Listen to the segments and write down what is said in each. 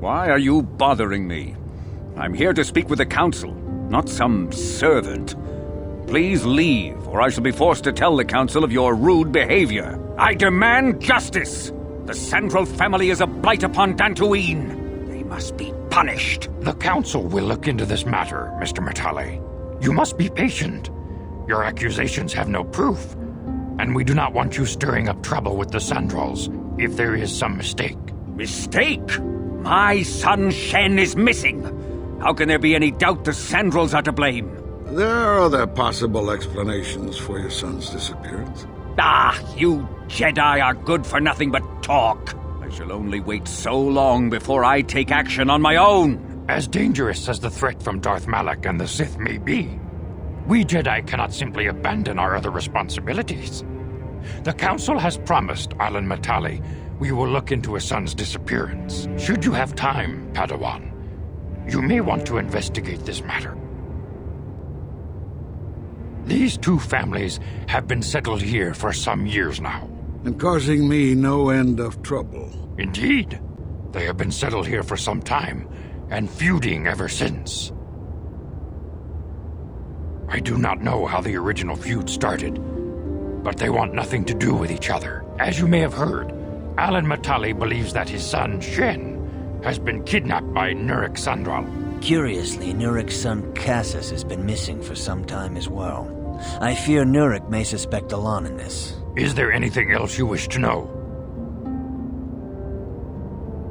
Why are you bothering me? I'm here to speak with the council, not some servant. Please leave, or I shall be forced to tell the council of your rude behavior. I demand justice! The Sandral family is a blight upon Dantooine. They must be punished. The council will look into this matter, Mr. Matale. You must be patient. Your accusations have no proof, and we do not want you stirring up trouble with the Sandrals if there is some mistake. Mistake? My son Shen is missing. How can there be any doubt the Sandrals are to blame? There are other possible explanations for your son's disappearance. Ah, you Jedi are good for nothing but talk. I shall only wait so long before I take action on my own. As dangerous as the threat from Darth Malak and the Sith may be, we Jedi cannot simply abandon our other responsibilities. The Council has promised Ahlan Matale we will look into his son's disappearance. Should you have time, Padawan, you may want to investigate this matter. These two families have been settled here for some years now. And causing me no end of trouble. Indeed. They have been settled here for some time, and feuding ever since. I do not know how the original feud started, but they want nothing to do with each other. As you may have heard, Ahlan Matale believes that his son, Shen, has been kidnapped by Nurik Sandral. Curiously, Nurik's son Casus has been missing for some time as well. I fear Nurik may suspect Ahlan in this. Is there anything else you wish to know?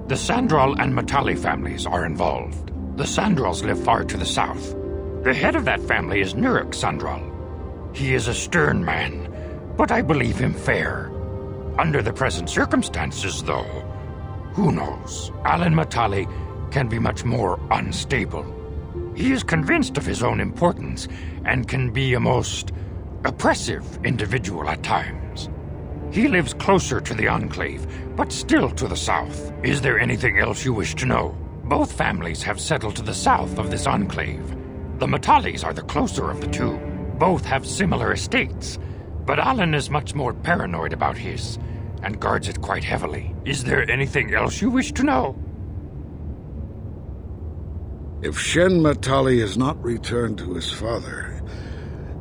The Sandral and Matale families are involved. The Sandrals live far to the south. The head of that family is Nurik Sandral. He is a stern man, but I believe him fair. Under the present circumstances, though, who knows? Ahlan Matale can be much more unstable. He is convinced of his own importance and can be a most oppressive individual at times. He lives closer to the Enclave, but still to the south. Is there anything else you wish to know? Both families have settled to the south of this Enclave. The Matales are the closer of the two. Both have similar estates, but Ahlan is much more paranoid about his, and guards it quite heavily. Is there anything else you wish to know? If Shen Matale is not returned to his father,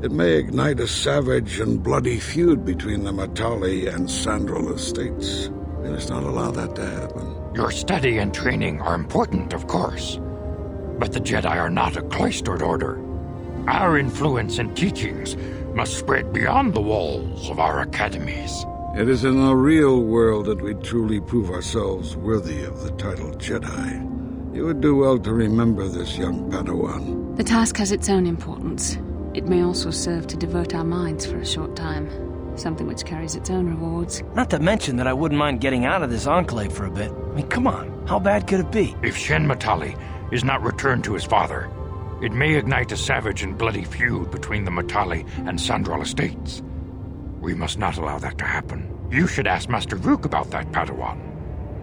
it may ignite a savage and bloody feud between the Matale and Sandral estates. We must not allow that to happen. Your study and training are important, of course, but the Jedi are not a cloistered order. Our influence and teachings must spread beyond the walls of our academies. It is in the real world that we truly prove ourselves worthy of the title Jedi. You would do well to remember this, young Padawan. The task has its own importance. It may also serve to divert our minds for a short time, something which carries its own rewards. Not to mention that I wouldn't mind getting out of this enclave for a bit. I mean, come on, how bad could it be? If Shen Matale is not returned to his father, it may ignite a savage and bloody feud between the Matale and Sandral estates. We must not allow that to happen. You should ask Master Vuk about that, Padawan.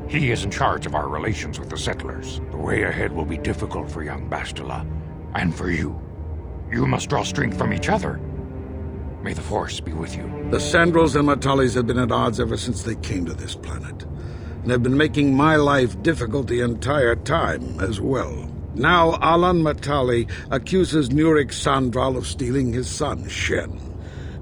He is in charge of our relations with the settlers. The way ahead will be difficult for young Bastila, and for you. You must draw strength from each other. May the Force be with you. The Sandrals and Matales have been at odds ever since they came to this planet, and have been making my life difficult the entire time as well. Now Ahlan Matale accuses Nurik Sandral of stealing his son, Shen.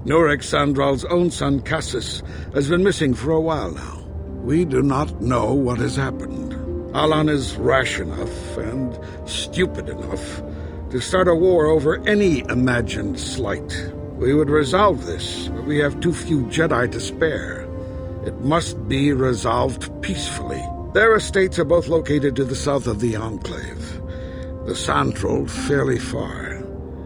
Nurik Sandral's own son, Casus, has been missing for a while now. We do not know what has happened. Ahlan is rash enough and stupid enough to start a war over any imagined slight. We would resolve this, but we have too few Jedi to spare. It must be resolved peacefully. Their estates are both located to the south of the Enclave. The Sandral fairly far.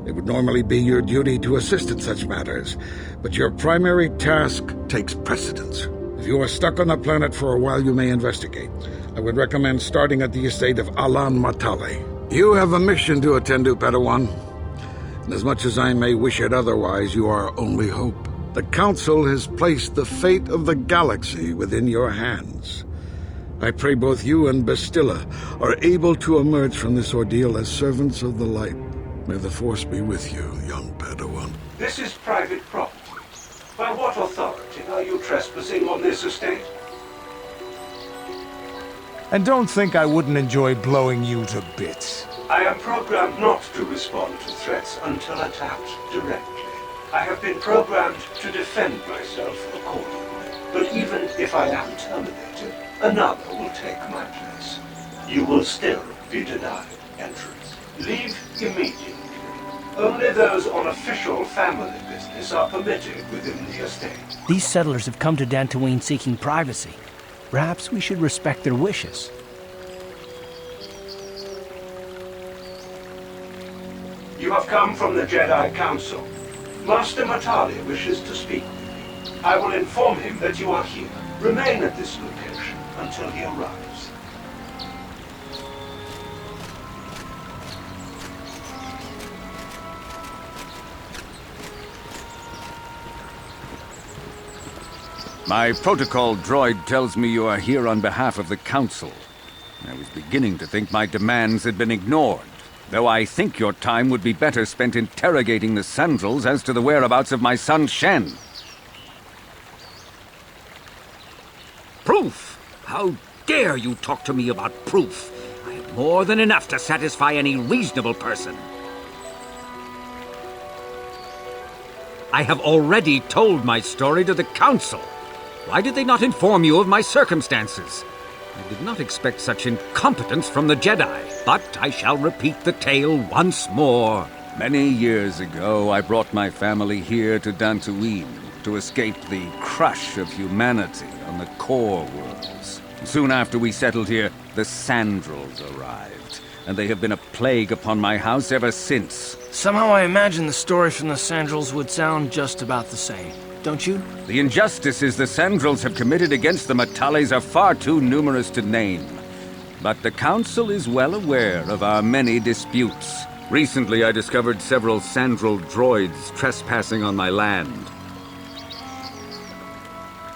It would normally be your duty to assist in such matters, but your primary task takes precedence. If you are stuck on the planet for a while, you may investigate. I would recommend starting at the estate of Ahlan Matale. You have a mission to attend to, Padawan. And as much as I may wish it otherwise, you are our only hope. The Council has placed the fate of the galaxy within your hands. I pray both you and Bastila are able to emerge from this ordeal as servants of the light. May the Force be with you, young Padawan. This is private property. By what authority are you trespassing on this estate? And don't think I wouldn't enjoy blowing you to bits. I am programmed not to respond to threats until attacked directly. I have been programmed to defend myself accordingly. But even if I am terminated, another will take my place. You will still be denied entrance. Leave immediately. Only those on official family business are permitted within the estate. These settlers have come to Dantooine seeking privacy. Perhaps we should respect their wishes. You have come from the Jedi Council. Master Matale wishes to speak with you. I will inform him that you are here. Remain at this location until he arrives. My protocol droid tells me you are here on behalf of the Council. I was beginning to think my demands had been ignored, though I think your time would be better spent interrogating the Sandrals as to the whereabouts of my son Shen. Proof? How dare you talk to me about proof? I have more than enough to satisfy any reasonable person. I have already told my story to the Council. Why did they not inform you of my circumstances? I did not expect such incompetence from the Jedi, but I shall repeat the tale once more. Many years ago, I brought my family here to Dantooine to escape the crush of humanity on the core worlds. Soon after we settled here, the Sandrals arrived, and they have been a plague upon my house ever since. Somehow I imagine the story from the Sandrals would sound just about the same. Don't you? The injustices the Sandrals have committed against the Matales are far too numerous to name. But the Council is well aware of our many disputes. Recently, I discovered several Sandral droids trespassing on my land.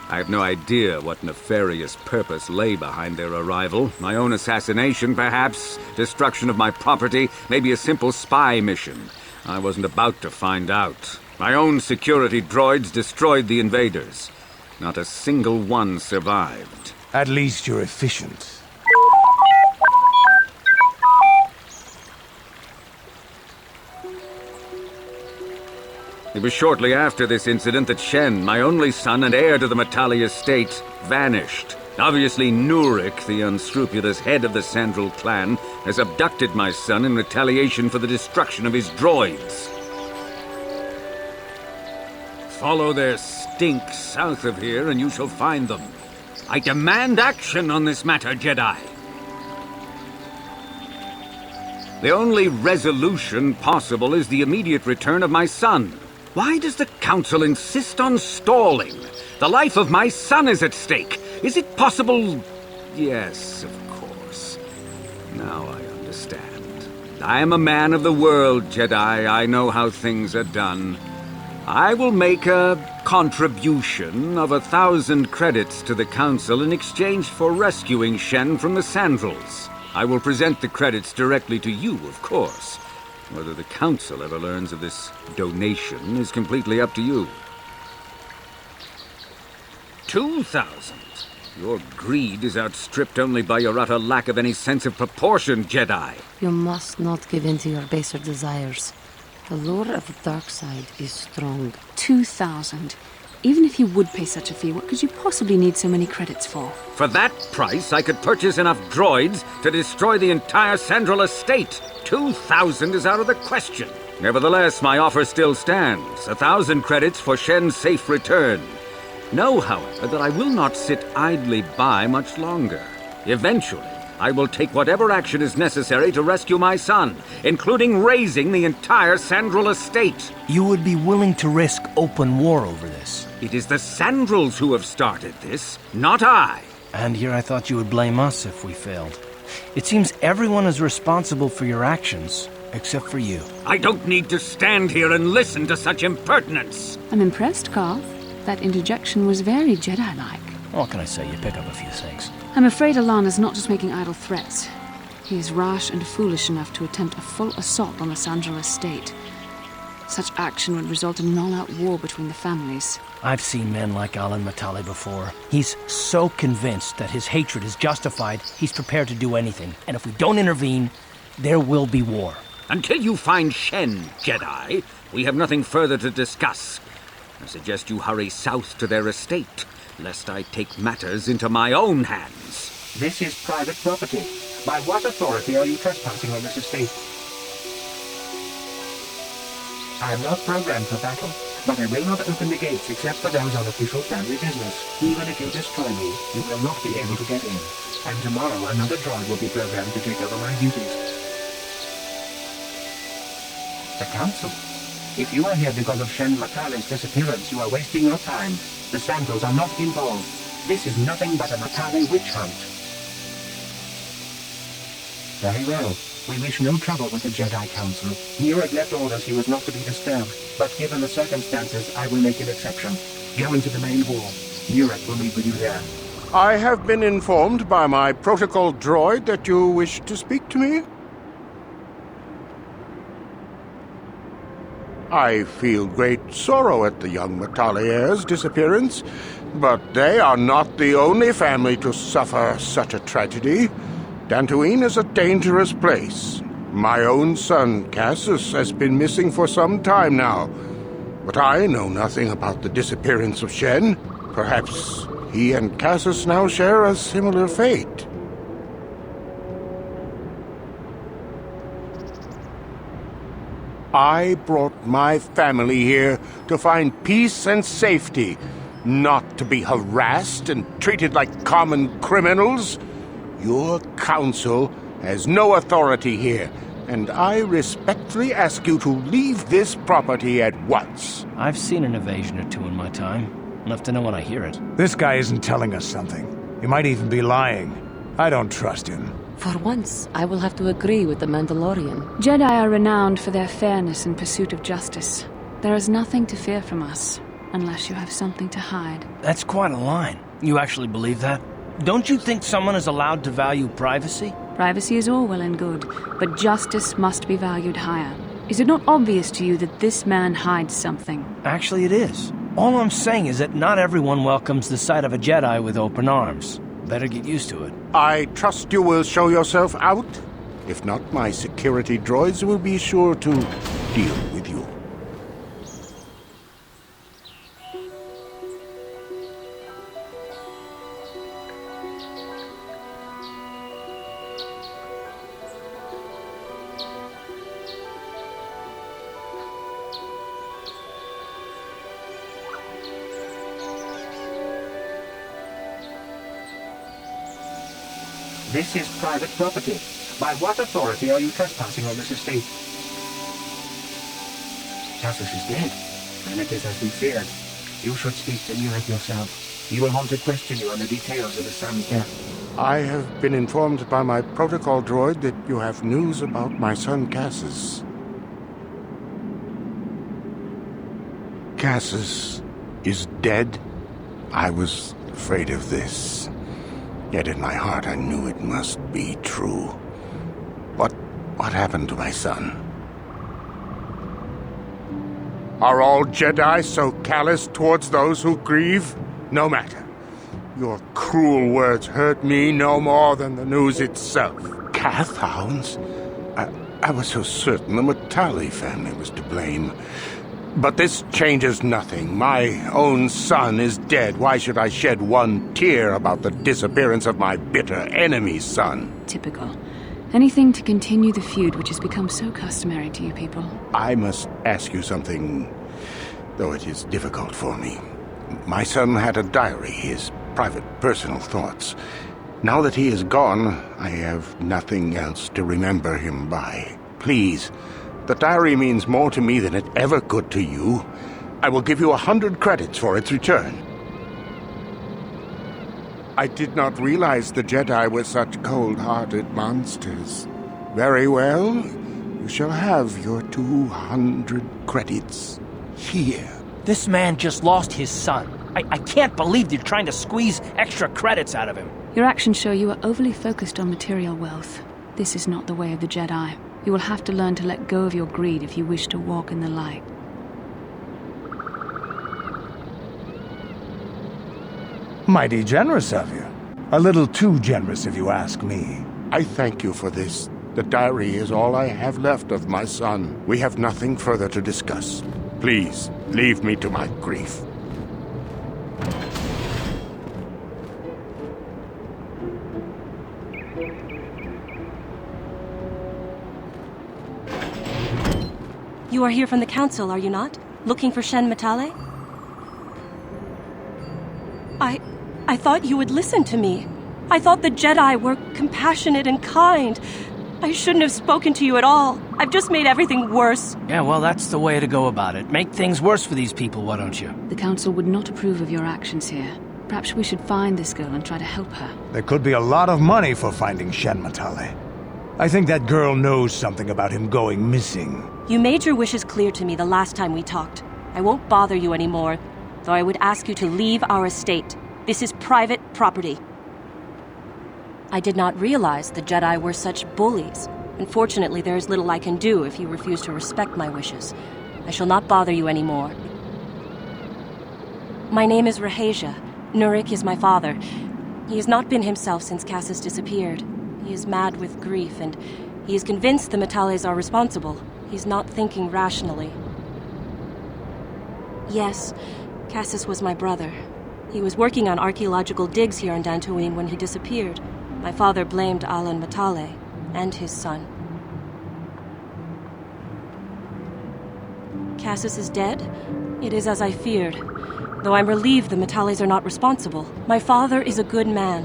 I have no idea what nefarious purpose lay behind their arrival. My own assassination, perhaps? Destruction of my property? Maybe a simple spy mission? I wasn't about to find out. My own security droids destroyed the invaders. Not a single one survived. At least you're efficient. It was shortly after this incident that Shen, my only son and heir to the Matale estate, vanished. Obviously, Nurik, the unscrupulous head of the Sandral clan, has abducted my son in retaliation for the destruction of his droids. Follow their stink south of here and you shall find them. I demand action on this matter, Jedi. The only resolution possible is the immediate return of my son. Why does the Council insist on stalling? The life of my son is at stake. Is it possible? Yes, of course. Now I understand. I am a man of the world, Jedi. I know how things are done. I will make a contribution of 1,000 credits to the Council in exchange for rescuing Shen from the Sandrals. I will present the credits directly to you, of course. Whether the Council ever learns of this donation is completely up to you. 2,000? Your greed is outstripped only by your utter lack of any sense of proportion, Jedi. You must not give in to your baser desires. The lore of the dark side is strong. 2,000. Even if you would pay such a fee, what could you possibly need so many credits for? For that price, I could purchase enough droids to destroy the entire Sandral estate. 2,000 is out of the question. Nevertheless, my offer still stands. 1,000 credits for Shen's safe return. Know, however, that I will not sit idly by much longer. Eventually, I will take whatever action is necessary to rescue my son, including raising the entire Sandral estate. You would be willing to risk open war over this? It is the Sandrals who have started this, not I. And here I thought you would blame us if we failed. It seems everyone is responsible for your actions, except for you. I don't need to stand here and listen to such impertinence. I'm impressed, Carl. That interjection was very Jedi-like. What can I say? You pick up a few things. I'm afraid Ahlan is not just making idle threats. He is rash and foolish enough to attempt a full assault on the Sandral estate. Such action would result in an all-out war between the families. I've seen men like Ahlan Matale before. He's so convinced that his hatred is justified, he's prepared to do anything. And if we don't intervene, there will be war. Until you find Shen, Jedi, we have nothing further to discuss. I suggest you hurry south to their estate, lest I take matters into my own hands. This is private property. By what authority are you trespassing on this estate? I am not programmed for battle, but I will not open the gates except for those on official family business. Even if you destroy me, you will not be able to get in. And tomorrow another droid will be programmed to take over my duties. The Council. If you are here because of Shen Matale's disappearance, you are wasting your time. The Sandrals are not involved. This is nothing but a Matale witch hunt. Very well. We wish no trouble with the Jedi Council. Nurik left orders he was not to be disturbed, but given the circumstances, I will make an exception. Go into the main hall. Nurik will meet with you there. I have been informed by my protocol droid that you wish to speak to me. I feel great sorrow at the young Matale heir's disappearance, but they are not the only family to suffer such a tragedy. Dantooine is a dangerous place. My own son, Casus, has been missing for some time now. But I know nothing about the disappearance of Shen. Perhaps he and Casus now share a similar fate. I brought my family here to find peace and safety, not to be harassed and treated like common criminals. Your council has no authority here, and I respectfully ask you to leave this property at once. I've seen an invasion or two in my time. Enough to know when I hear it. This guy isn't telling us something. He might even be lying. I don't trust him. For once, I will have to agree with the Mandalorian. Jedi are renowned for their fairness and pursuit of justice. There is nothing to fear from us, unless you have something to hide. That's quite a line. You actually believe that? Don't you think someone is allowed to value privacy? Privacy is all well and good, but justice must be valued higher. Is it not obvious to you that this man hides something? Actually, it is. All I'm saying is that not everyone welcomes the sight of a Jedi with open arms. Better get used to it. I trust you will show yourself out. If not, my security droids will be sure to deal with you. This is private property. By what authority are you trespassing on this estate? Casus is dead, and it is as we feared. You should speak to Nurik yourself. He will want to question you on the details of his son's death. I have been informed by my protocol droid that you have news about my son Casus. Casus is dead? I was afraid of this. Yet in my heart I knew it must be true. What happened to my son? Are all Jedi so callous towards those who grieve? No matter. Your cruel words hurt me no more than the news itself. Cath hounds? I was so certain the Matale family was to blame. But this changes nothing. My own son is dead. Why should I shed one tear about the disappearance of my bitter enemy's son? Typical. Anything to continue the feud which has become so customary to you people. I must ask you something, though it is difficult for me. My son had a diary, his private, personal thoughts. Now that he is gone, I have nothing else to remember him by. Please, the diary means more to me than it ever could to you. I will give you 100 credits for its return. I did not realize the Jedi were such cold-hearted monsters. Very well. You shall have your 200 credits. Here. This man just lost his son. I can't believe you're trying to squeeze extra credits out of him. Your actions show you are overly focused on material wealth. This is not the way of the Jedi. You will have to learn to let go of your greed if you wish to walk in the light. Mighty generous of you. A little too generous, if you ask me. I thank you for this. The diary is all I have left of my son. We have nothing further to discuss. Please, leave me to my grief. You are here from the Council, are you not? Looking for Shen Matale? I thought you would listen to me. I thought the Jedi were compassionate and kind. I shouldn't have spoken to you at all. I've just made everything worse. Yeah, well, that's the way to go about it. Make things worse for these people, why don't you? The Council would not approve of your actions here. Perhaps we should find this girl and try to help her. There could be a lot of money for finding Shen Matale. I think that girl knows something about him going missing. You made your wishes clear to me the last time we talked. I won't bother you anymore, though I would ask you to leave our estate. This is private property. I did not realize the Jedi were such bullies. Unfortunately, there is little I can do if you refuse to respect my wishes. I shall not bother you anymore. My name is Rahasia. Nurik is my father. He has not been himself since Casus disappeared. He is mad with grief, and he is convinced the Matales are responsible. He's not thinking rationally. Yes, Casus was my brother. He was working on archaeological digs here in Dantooine when he disappeared. My father blamed Ahlan Matale and his son. Casus is dead? It is as I feared. Though I'm relieved the Matales are not responsible. My father is a good man.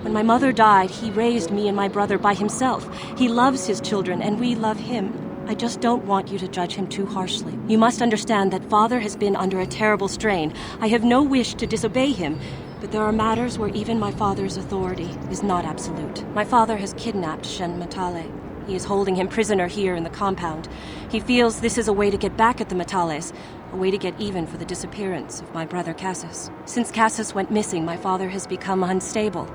When my mother died, he raised me and my brother by himself. He loves his children, and we love him. I just don't want you to judge him too harshly. You must understand that Father has been under a terrible strain. I have no wish to disobey him, but there are matters where even my father's authority is not absolute. My father has kidnapped Shen Matale. He is holding him prisoner here in the compound. He feels this is a way to get back at the Matales, a way to get even for the disappearance of my brother Casus. Since Casus went missing, my father has become unstable.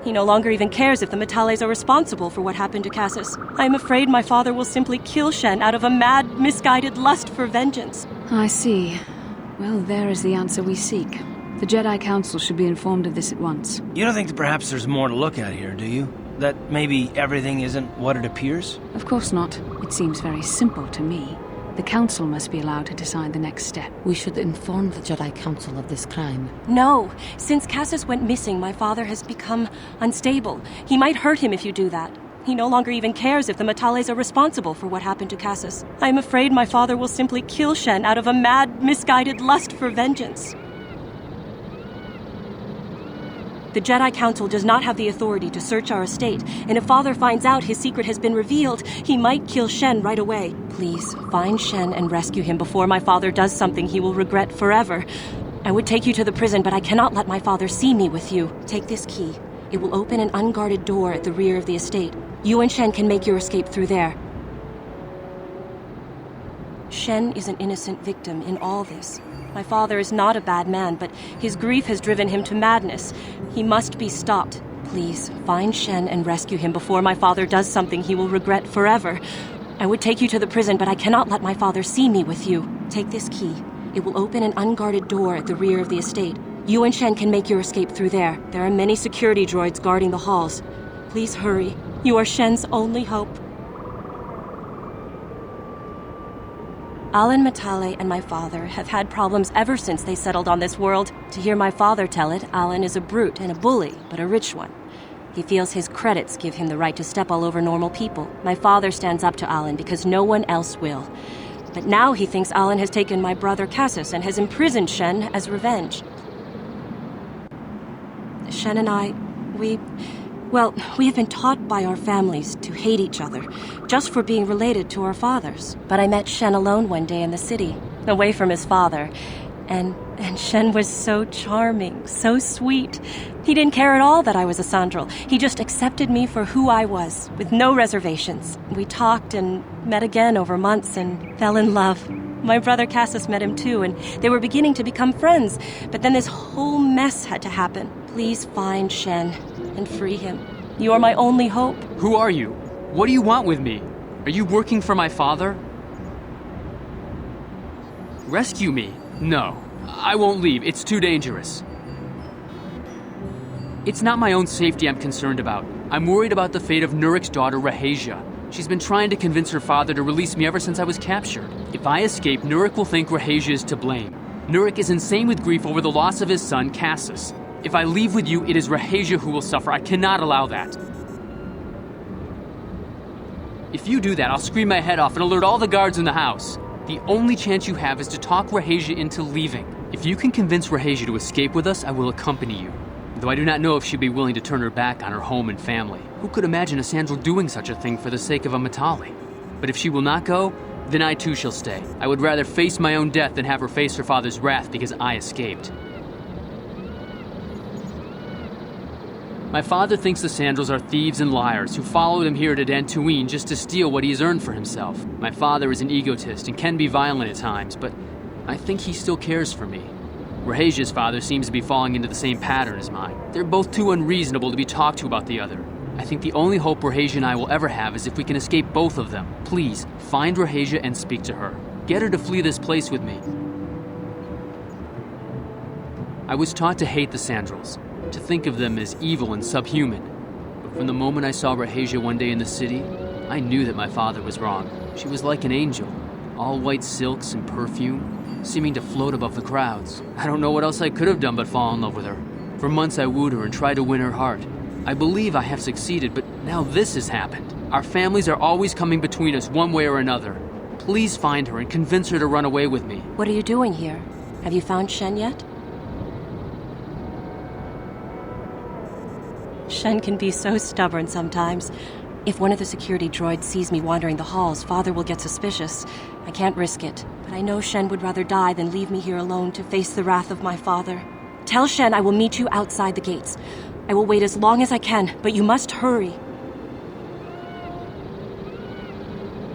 He no longer even cares if the Matales are responsible for what happened to Casus. I am afraid my father will simply kill Shen out of a mad, misguided lust for vengeance. I see. Well, there is the answer we seek. The Jedi Council should be informed of this at once. You don't think that perhaps there's more to look at here, do you? That maybe everything isn't what it appears? Of course not. It seems very simple to me. The Council must be allowed to decide the next step. We should inform the Jedi Council of this crime. No. Since Casus went missing, my father has become unstable. He might hurt him if you do that. He no longer even cares if the Matales are responsible for what happened to Casus. I am afraid my father will simply kill Shen out of a mad, misguided lust for vengeance. The Jedi Council does not have the authority to search our estate, and if Father finds out his secret has been revealed, he might kill Shen right away. Please, find Shen and rescue him before my father does something he will regret forever. I would take you to the prison, but I cannot let my father see me with you. Take this key. It will open an unguarded door at the rear of the estate. You and Shen can make your escape through there. Shen is an innocent victim in all this. My father is not a bad man, but his grief has driven him to madness. He must be stopped. Please, find Shen and rescue him before my father does something he will regret forever. I would take you to the prison, but I cannot let my father see me with you. Take this key. It will open an unguarded door at the rear of the estate. You and Shen can make your escape through there. There are many security droids guarding the halls. Please hurry. You are Shen's only hope. Ahlan Matale and my father have had problems ever since they settled on this world. To hear my father tell it, Ahlan is a brute and a bully, but a rich one. He feels his credits give him the right to step all over normal people. My father stands up to Ahlan because no one else will. But now he thinks Ahlan has taken my brother Casus and has imprisoned Shen as revenge. Shen and I, we have been taught by our families to hate each other, just for being related to our fathers. But I met Shen alone one day in the city, away from his father, and Shen was so charming, so sweet. He didn't care at all that I was a Sandral. He just accepted me for who I was, with no reservations. We talked and met again over months and fell in love. My brother Casus met him too, and they were beginning to become friends, but then this whole mess had to happen. Please find Shen and free him. You are my only hope. Who are you? What do you want with me? Are you working for my father? Rescue me? No. I won't leave. It's too dangerous. It's not my own safety I'm concerned about. I'm worried about the fate of Nurik's daughter, Rahasia. She's been trying to convince her father to release me ever since I was captured. If I escape, Nurik will think Rahasia is to blame. Nurik is insane with grief over the loss of his son, Casus. If I leave with you, it is Rahasia who will suffer. I cannot allow that. If you do that, I'll scream my head off and alert all the guards in the house. The only chance you have is to talk Rahasia into leaving. If you can convince Rahasia to escape with us, I will accompany you. Though I do not know if she'd be willing to turn her back on her home and family. Who could imagine a Sandral doing such a thing for the sake of a Matale? But if she will not go, then I too shall stay. I would rather face my own death than have her face her father's wrath because I escaped. My father thinks the Sandrals are thieves and liars who followed him here to Dantooine just to steal what he has earned for himself. My father is an egotist and can be violent at times, but I think he still cares for me. Rahasia's father seems to be falling into the same pattern as mine. They're both too unreasonable to be talked to about the other. I think the only hope Rahasia and I will ever have is if we can escape both of them. Please, find Rahasia and speak to her. Get her to flee this place with me. I was taught to hate the Sandrals, to think of them as evil and subhuman. But from the moment I saw Rahasia one day in the city, I knew that my father was wrong. She was like an angel, all white silks and perfume, seeming to float above the crowds. I don't know what else I could have done but fall in love with her. For months I wooed her and tried to win her heart. I believe I have succeeded, but now this has happened. Our families are always coming between us one way or another. Please find her and convince her to run away with me. What are you doing here? Have you found Shen yet? Shen can be so stubborn sometimes. If one of the security droids sees me wandering the halls, Father will get suspicious. I can't risk it, but I know Shen would rather die than leave me here alone to face the wrath of my father. Tell Shen I will meet you outside the gates. I will wait as long as I can, but you must hurry.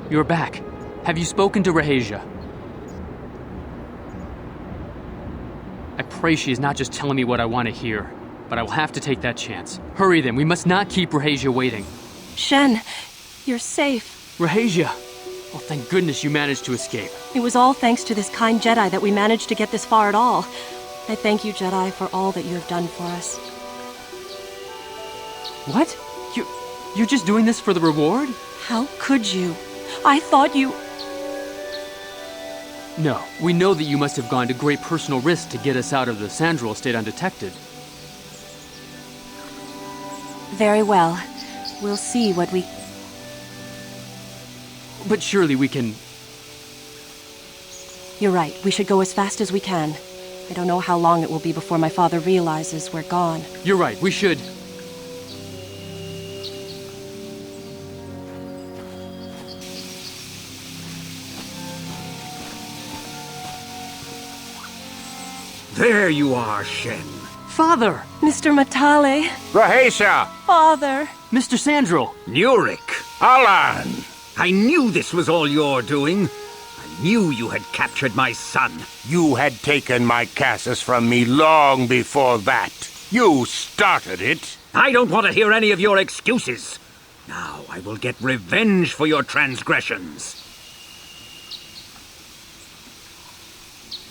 You're back. Have you spoken to Rahasia? I pray she is not just telling me what I want to hear, but I will have to take that chance. Hurry then, we must not keep Rahasia waiting. Shen, you're safe. Rahasia! Oh, thank goodness you managed to escape. It was all thanks to this kind Jedi that we managed to get this far at all. I thank you, Jedi, for all that you have done for us. What? You're just doing this for the reward? How could you? I thought you... No, we know that you must have gone to great personal risk to get us out of the Sandral estate undetected. Very well. We'll see what we... But surely we can... You're right. We should go as fast as we can. I don't know how long it will be before my father realizes we're gone. You're right. We should... There you are, Shen. Father! Mr. Matale! Rahasia! Father! Mr. Sandral! Nurik! Ahlan! I knew this was all your doing. I knew you had captured my son. You had taken my Casus from me long before that. You started it. I don't want to hear any of your excuses. Now I will get revenge for your transgressions.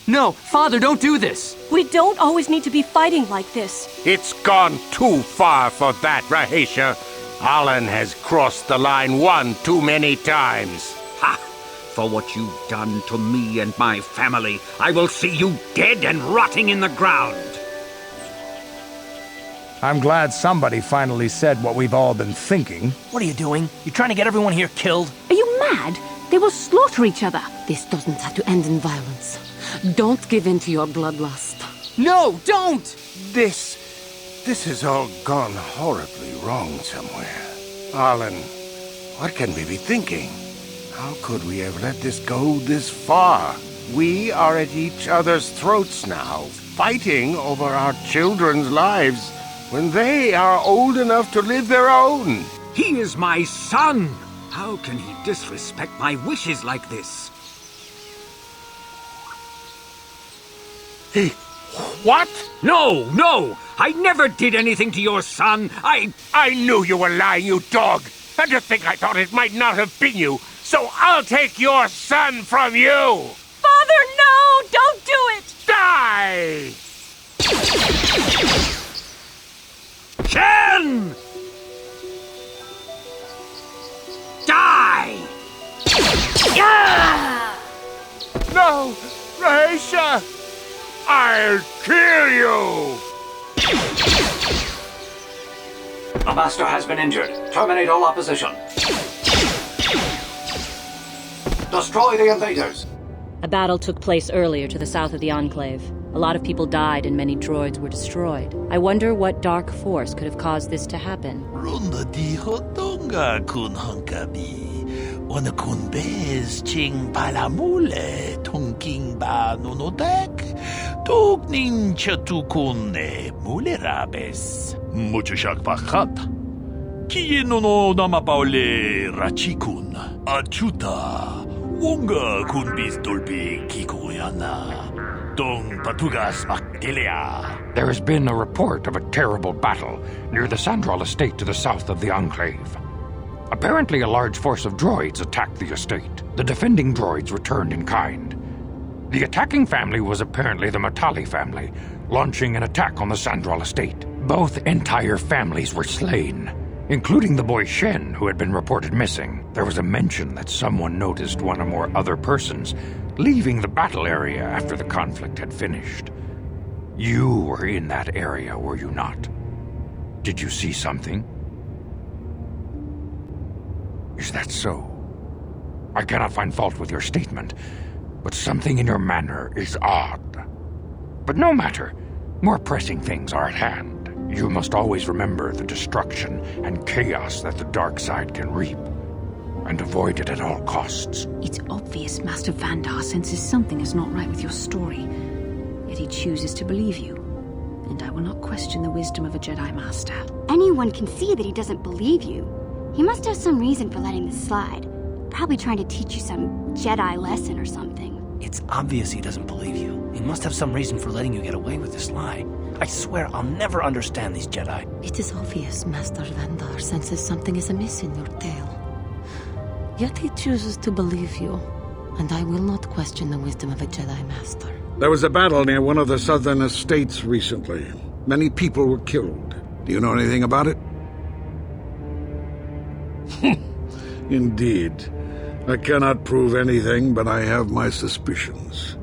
No, Father, don't do this! We don't always need to be fighting like this. It's gone too far for that, Rahasia. Ahlan has crossed the line one too many times. Ha! For what you've done to me and my family, I will see you dead and rotting in the ground. I'm glad somebody finally said what we've all been thinking. What are you doing? You trying to get everyone here killed? Are you mad? They will slaughter each other. This doesn't have to end in violence. Don't give in to your bloodlust. No, don't! This has all gone horribly wrong somewhere. Ahlan, what can we be thinking? How could we have let this go this far? We are at each other's throats now, fighting over our children's lives when they are old enough to live their own. He is my son! How can he disrespect my wishes like this? What? No! I never did anything to your son. I knew you were lying, you dog. And to think I thought it might not have been you. So I'll take your son from you. Father, no! Don't do it! Die! Shen! Die! No! Rahasia! I'll kill you! A master has been injured. Terminate all opposition. Destroy the invaders. A battle took place earlier to the south of the Enclave. A lot of people died and many droids were destroyed. I wonder what dark force could have caused this to happen. Runda di hotonga kun hunkabi. Ona kun bez ching palamule tonking ba nonodek. Tugnin chatukune mulerabes. Muchashak pakat. Kiye nono namapaule rachikun. Achuta. Wonga kun bis dolpi kikoyana. Dong patugas makdelia. There has been a report of a terrible battle near the Sandral estate to the south of the Enclave. Apparently a large force of droids attacked the estate. The defending droids returned in kind. The attacking family was apparently the Matale family, launching an attack on the Sandral estate. Both entire families were slain, including the boy Shen, who had been reported missing. There was a mention that someone noticed one or more other persons leaving the battle area after the conflict had finished. You were in that area, were you not? Did you see something? Is that so? I cannot find fault with your statement, but something in your manner is odd. But no matter. More pressing things are at hand. You must always remember the destruction and chaos that the dark side can reap, and avoid it at all costs. It's obvious Master Vandar senses something is not right with your story, yet he chooses to believe you. And I will not question the wisdom of a Jedi Master. Anyone can see that he doesn't believe you. He must have some reason for letting this slide. Probably trying to teach you some Jedi lesson or something. It's obvious he doesn't believe you. He must have some reason for letting you get away with this lie. I swear I'll never understand these Jedi. It is obvious Master Vandar senses something is amiss in your tale. Yet he chooses to believe you, and I will not question the wisdom of a Jedi Master. There was a battle near one of the southern estates recently. Many people were killed. Do you know anything about it? Indeed. I cannot prove anything, but I have my suspicions.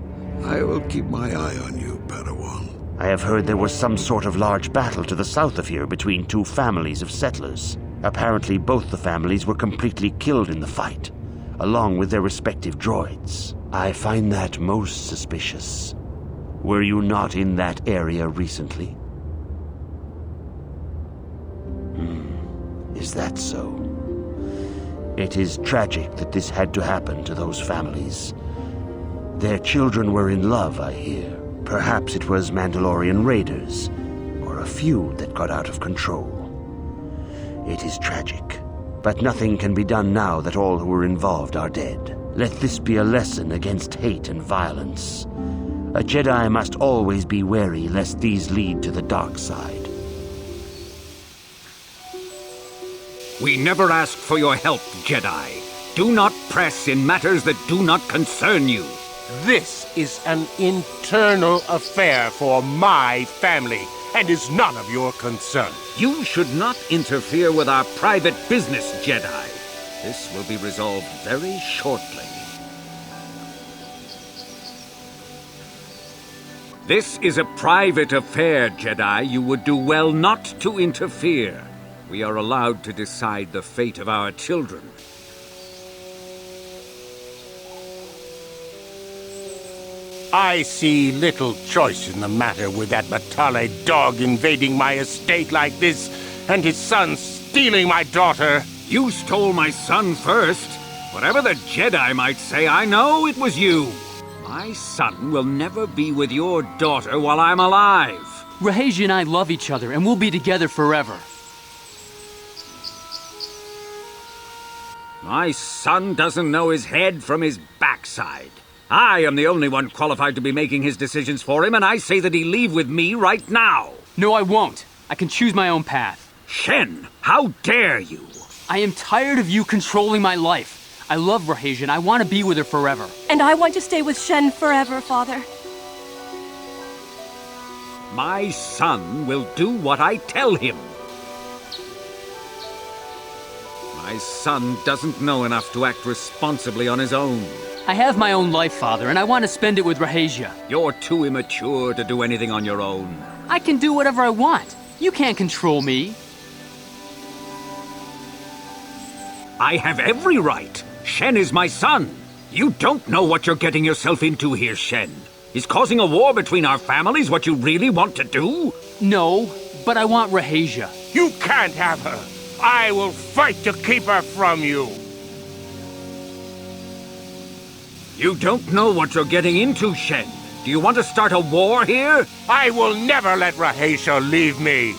I will keep my eye on you, Padawan. I have heard there was some sort of large battle to the south of here between two families of settlers. Apparently both the families were completely killed in the fight, along with their respective droids. I find that most suspicious. Were you not in that area recently? Is that so? It is tragic that this had to happen to those families. Their children were in love, I hear. Perhaps it was Mandalorian raiders, or a feud that got out of control. It is tragic, but nothing can be done now that all who were involved are dead. Let this be a lesson against hate and violence. A Jedi must always be wary lest these lead to the dark side. We never asked for your help, Jedi. Do not press in matters that do not concern you. This is an internal affair for my family, and is none of your concern. You should not interfere with our private business, Jedi. This will be resolved very shortly. This is a private affair, Jedi. You would do well not to interfere. We are allowed to decide the fate of our children. I see little choice in the matter with that Matale dog invading my estate like this, and his son stealing my daughter. You stole my son first. Whatever the Jedi might say, I know it was you. My son will never be with your daughter while I'm alive. Rahasia and I love each other, and we'll be together forever. My son doesn't know his head from his backside. I am the only one qualified to be making his decisions for him, and I say that he leave with me right now. No, I won't. I can choose my own path. Shen, how dare you? I am tired of you controlling my life. I love Rahasia, and I want to be with her forever. And I want to stay with Shen forever, Father. My son will do what I tell him. My son doesn't know enough to act responsibly on his own. I have my own life, Father, and I want to spend it with Rahasia. You're too immature to do anything on your own. I can do whatever I want. You can't control me. I have every right. Shen is my son. You don't know what you're getting yourself into here, Shen. Is causing a war between our families what you really want to do? No, but I want Rahasia. You can't have her. I will fight to keep her from you. You don't know what you're getting into, Shen. Do you want to start a war here? I will never let Rahasia leave me.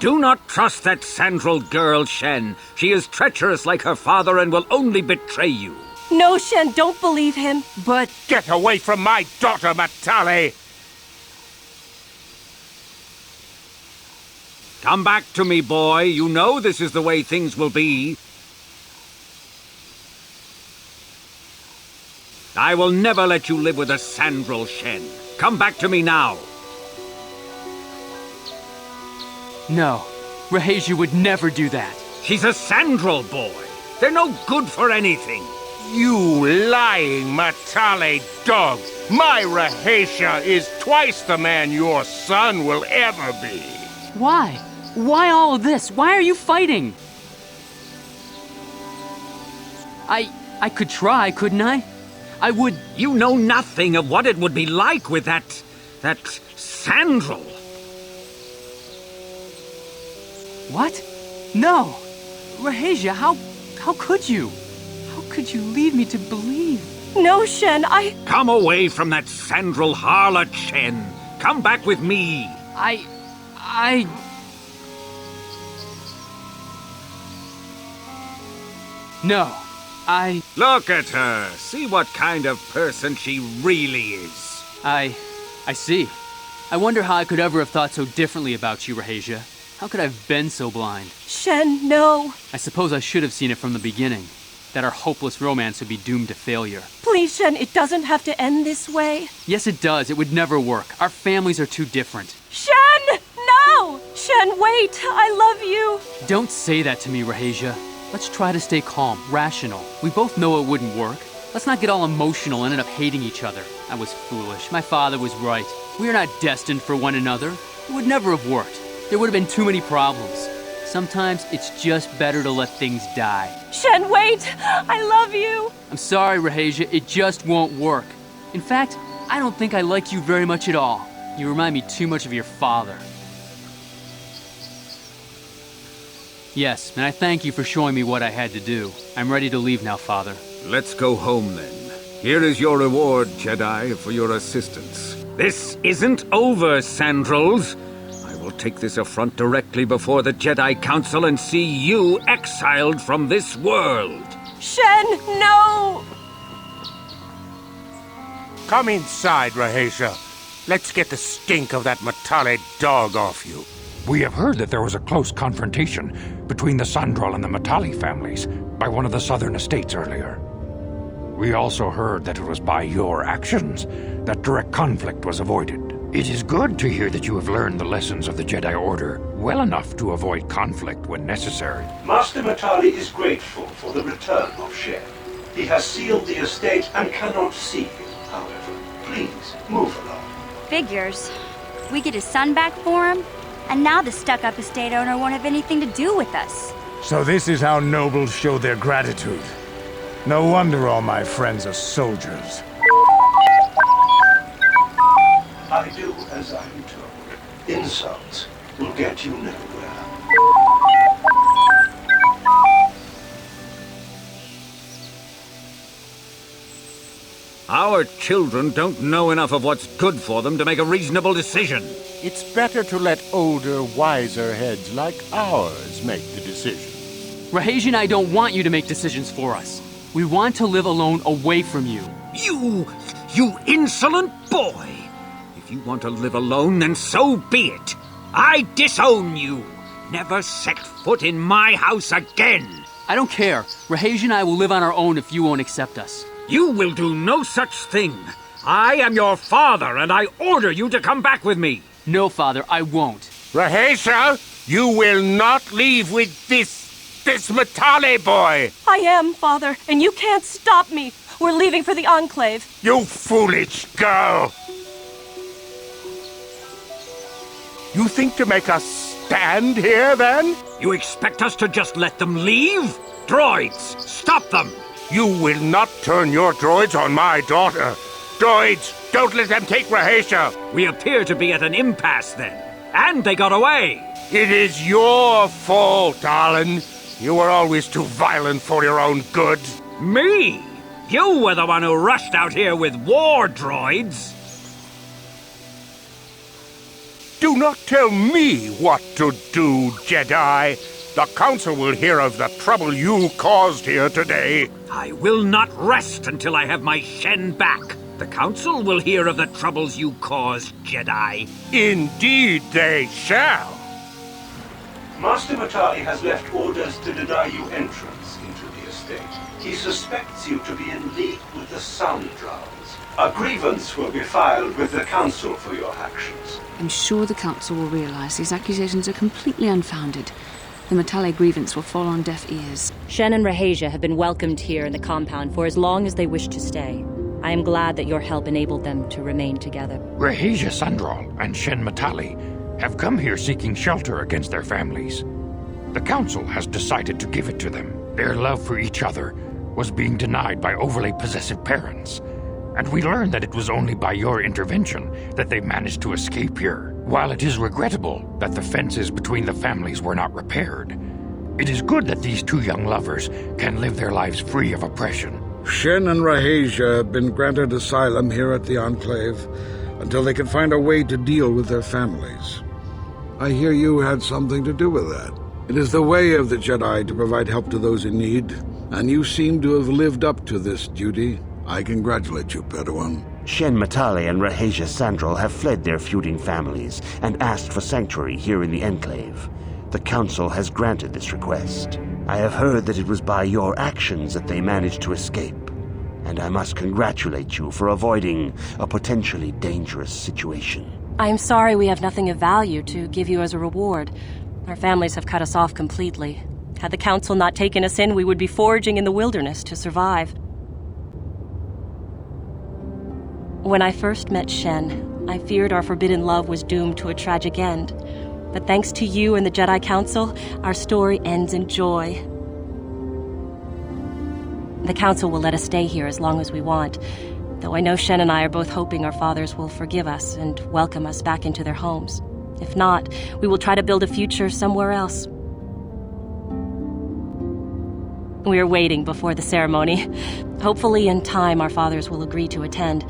Do not trust that Sandral girl, Shen. She is treacherous like her father and will only betray you. No, Shen, don't believe him. But get away from my daughter, Matale! Come back to me, boy. You know this is the way things will be. I will never let you live with a Sandral, Shen. Come back to me now. No, Rahasia would never do that. She's a Sandral, boy. They're no good for anything. You lying Matale dog! My Rahasia is twice the man your son will ever be. Why? Why all of this? Why are you fighting? I could try, couldn't I? I would... You know nothing of what it would be like with that Sandral. What? No! Rahasia, how could you? How could you lead me to believe? No, Shen, Come away from that Sandral harlot, Shen. Come back with me. No, Look at her. See what kind of person she really is. I see. I wonder how I could ever have thought so differently about you, Rahasia. How could I have been so blind? Shen, no. I suppose I should have seen it from the beginning. That our hopeless romance would be doomed to failure. Please, Shen, it doesn't have to end this way. Yes, it does. It would never work. Our families are too different. Shen! No! Shen, wait! I love you! Don't say that to me, Rahasia. Let's try to stay calm, rational. We both know it wouldn't work. Let's not get all emotional and end up hating each other. I was foolish. My father was right. We are not destined for one another. It would never have worked. There would have been too many problems. Sometimes it's just better to let things die. Shen, wait! I love you! I'm sorry, Rahasia. It just won't work. In fact, I don't think I like you very much at all. You remind me too much of your father. Yes, and I thank you for showing me what I had to do. I'm ready to leave now, Father. Let's go home, then. Here is your reward, Jedi, for your assistance. This isn't over, Sandrals. I will take this affront directly before the Jedi Council and see you exiled from this world. Shen, no! Come inside, Rahasia. Let's get the stink of that Matale dog off you. We have heard that there was a close confrontation between the Sandral and the Matale families by one of the southern estates earlier. We also heard that it was by your actions that direct conflict was avoided. It is good to hear that you have learned the lessons of the Jedi Order well enough to avoid conflict when necessary. Master Matale is grateful for the return of Shen. He has sealed the estate and cannot see you, however. Please, move along. Figures. We get his son back for him, and now the stuck-up estate owner won't have anything to do with us. So this is how nobles show their gratitude. No wonder all my friends are soldiers. I do as I am told. Insults will get you nowhere. Our children don't know enough of what's good for them to make a reasonable decision. It's better to let older, wiser heads like ours make the decision. Rahasia and I don't want you to make decisions for us. We want to live alone away from you. You insolent boy! If you want to live alone, then so be it. I disown you. Never set foot in my house again. I don't care. Rahasia and I will live on our own if you won't accept us. You will do no such thing. I am your father, and I order you to come back with me. No, Father, I won't. Rahasia, You will not leave with this Matale boy! I am, Father, and you can't stop me. We're leaving for the Enclave. You foolish girl! You think to make us stand here, then? You expect us to just let them leave? Droids, stop them! You will not turn your droids on my daughter. Droids, don't let them take Rahasia. We appear to be at an impasse, then. And they got away. It is your fault, Ahlan. You were always too violent for your own good. Me? You were the one who rushed out here with war droids. Do not tell me what to do, Jedi. The Council will hear of the trouble you caused here today. I will not rest until I have my Shen back. The Council will hear of the troubles you caused, Jedi. Indeed they shall. Master Matale has left orders to deny you entrance into the estate. He suspects you to be in league with the Sandrals. A grievance will be filed with the Council for your actions. I'm sure the Council will realize these accusations are completely unfounded. The Matale grievance will fall on deaf ears. Shen and Rahasia have been welcomed here in the compound for as long as they wish to stay. I am glad that your help enabled them to remain together. Rasahia Sandral and Shen Matale have come here seeking shelter against their families. The Council has decided to give it to them. Their love for each other was being denied by overly possessive parents, and we learned that it was only by your intervention that they managed to escape here. While it is regrettable that the fences between the families were not repaired, it is good that these two young lovers can live their lives free of oppression. Shen and Rahasia have been granted asylum here at the Enclave until they can find a way to deal with their families. I hear you had something to do with that. It is the way of the Jedi to provide help to those in need, and you seem to have lived up to this duty. I congratulate you, Padawan. Shen Matale and Rahasia Sandral have fled their feuding families and asked for sanctuary here in the Enclave. The Council has granted this request. I have heard that it was by your actions that they managed to escape, and I must congratulate you for avoiding a potentially dangerous situation. I am sorry we have nothing of value to give you as a reward. Our families have cut us off completely. Had the Council not taken us in, we would be foraging in the wilderness to survive. When I first met Shen, I feared our forbidden love was doomed to a tragic end. But thanks to you and the Jedi Council, our story ends in joy. The Council will let us stay here as long as we want, though I know Shen and I are both hoping our fathers will forgive us and welcome us back into their homes. If not, we will try to build a future somewhere else. We are waiting before the ceremony. Hopefully in time our fathers will agree to attend.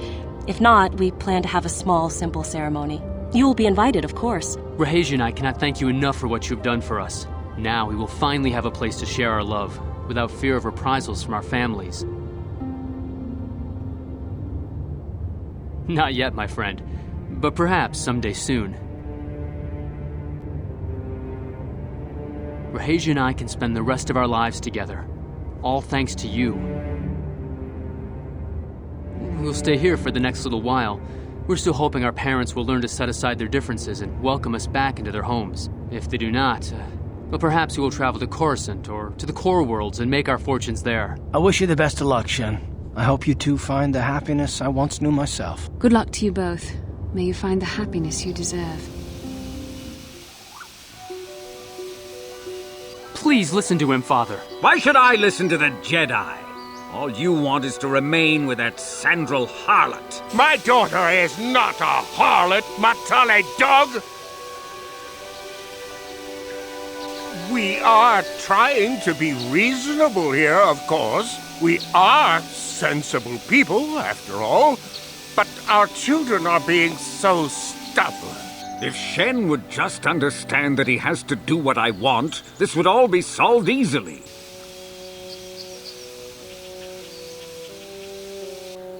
If not, we plan to have a small, simple ceremony. You will be invited, of course. Rahasia and I cannot thank you enough for what you've done for us. Now we will finally have a place to share our love, without fear of reprisals from our families. Not yet, my friend, but perhaps someday soon. Rahasia and I can spend the rest of our lives together, all thanks to you. We'll stay here for the next little while. We're still hoping our parents will learn to set aside their differences and welcome us back into their homes. If they do not, well, perhaps we will travel to Coruscant or to the core worlds and make our fortunes there. I wish you the best of luck, Shen. I hope you two find the happiness I once knew myself. Good luck to you both. May you find the happiness you deserve. Please listen to him, Father. Why should I listen to the Jedi? All you want is to remain with that Sandral harlot. My daughter is not a harlot, Matale dog! We are trying to be reasonable here, of course. We are sensible people, after all. But our children are being so stubborn. If Shen would just understand that he has to do what I want, this would all be solved easily.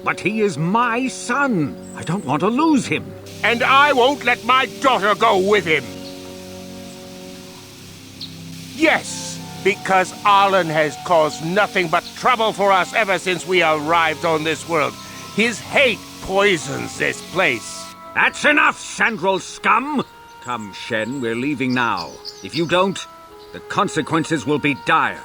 But he is my son. I don't want to lose him. And I won't let my daughter go with him. Yes, because Ahlan has caused nothing but trouble for us ever since we arrived on this world. His hate poisons this place. That's enough, Sandral scum! Come, Shen, we're leaving now. If you don't, the consequences will be dire.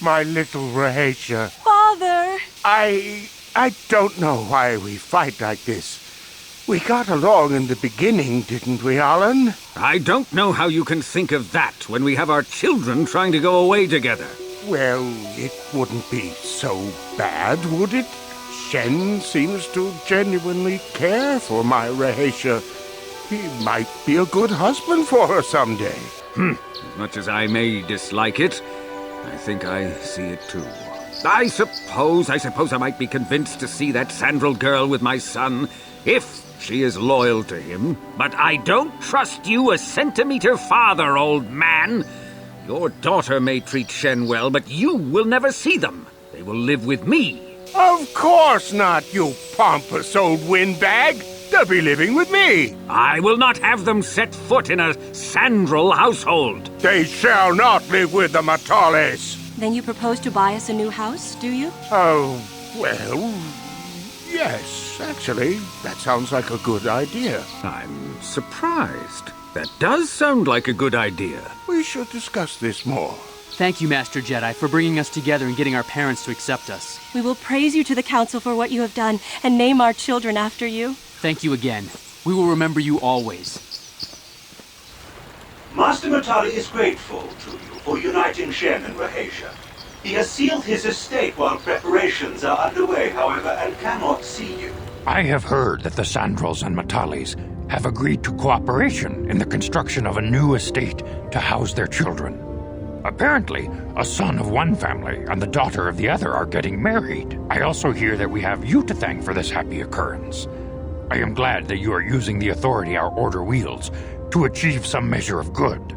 My little Rahasia. Father! I don't know why we fight like this. We got along in the beginning, didn't we, Ahlan? I don't know how you can think of that when we have our children trying to go away together. Well, it wouldn't be so bad, would it? Shen seems to genuinely care for my Rahasia. He might be a good husband for her someday. As much as I may dislike it, I think I see it too. I suppose I might be convinced to see that Sandral girl with my son, if she is loyal to him. But I don't trust you a centimeter farther, old man. Your daughter may treat Shen well, but you will never see them. They will live with me. Of course not, you pompous old windbag. They'll be living with me. I will not have them set foot in a Sandral household. They shall not live with the Matales. Then you propose to buy us a new house, do you? Oh, well, yes, actually, that sounds like a good idea. I'm surprised. That does sound like a good idea. We should discuss this more. Thank you, Master Jedi, for bringing us together and getting our parents to accept us. We will praise you to the Council for what you have done and name our children after you. Thank you again. We will remember you always. Master Matale is grateful to you for uniting Shen and Rahasia. He has sealed his estate while preparations are underway, however, and cannot see you. I have heard that the Sandrals and Matales have agreed to cooperation in the construction of a new estate to house their children. Apparently, a son of one family and the daughter of the other are getting married. I also hear that we have you to thank for this happy occurrence. I am glad that you are using the authority our order wields to achieve some measure of good.